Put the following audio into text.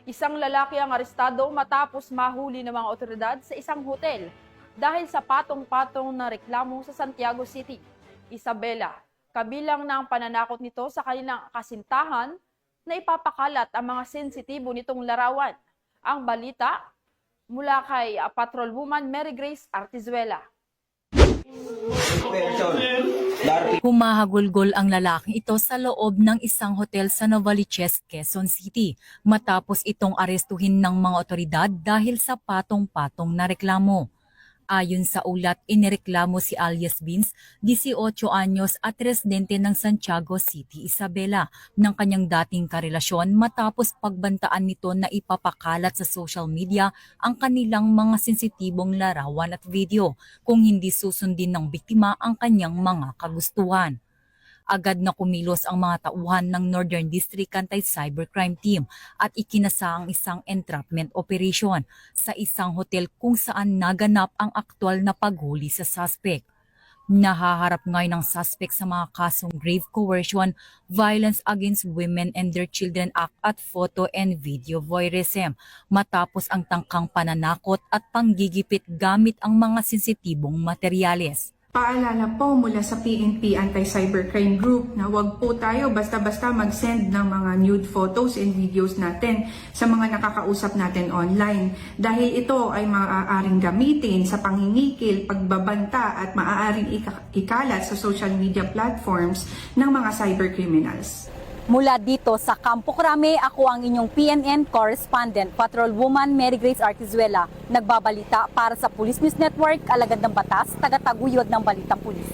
Isang lalaki ang arestado matapos mahuli ng mga otoridad sa isang hotel dahil sa patong-patong na reklamo sa Santiago City. Isabela, kabilang ng pananakot nito sa kanilang kasintahan na ipapakalat ang mga sensitibo nitong larawan. Ang balita mula kay Patrolwoman Mary Grace Artizuela. Humahagulgol ang lalaking ito sa loob ng isang hotel sa Novaliches, Quezon City matapos itong arestuhin ng mga otoridad dahil sa patong-patong na reklamo. Ayon sa ulat, inireklamo si alias Vince, 18 anyos at residente ng Santiago City, Isabela, ng kanyang dating karelasyon matapos pagbantaan nito na ipapakalat sa social media ang kanilang mga sensitibong larawan at video kung hindi susundin ng biktima ang kanyang mga kagustuhan. Agad na kumilos ang mga tauhan ng Northern District Anti-Cybercrime Team at ikinasa ang isang entrapment operation sa isang hotel kung saan naganap ang aktwal na paghuli sa suspect. Nahaharap ngayon ang suspect sa mga kasong grave coercion, Violence Against Women and Their Children Act at photo and video voyeurism matapos ang tangkang pananakot at panggigipit gamit ang mga sensitibong materyales. Paalala po mula sa PNP Anti-Cybercrime Group na huwag po tayo basta-basta mag-send ng mga nude photos and videos natin sa mga nakakausap natin online dahil ito ay maaaring gamitin sa pangingikil, pagbabanta at maaaring ikalat sa social media platforms ng mga cybercriminals. Mula dito sa Campo Crame, ako ang inyong PNN correspondent, Patrolwoman Mary Grace Artizuela, nagbabalita para sa Police News Network, alagad ng batas, tagataguyod ng balitang pulis.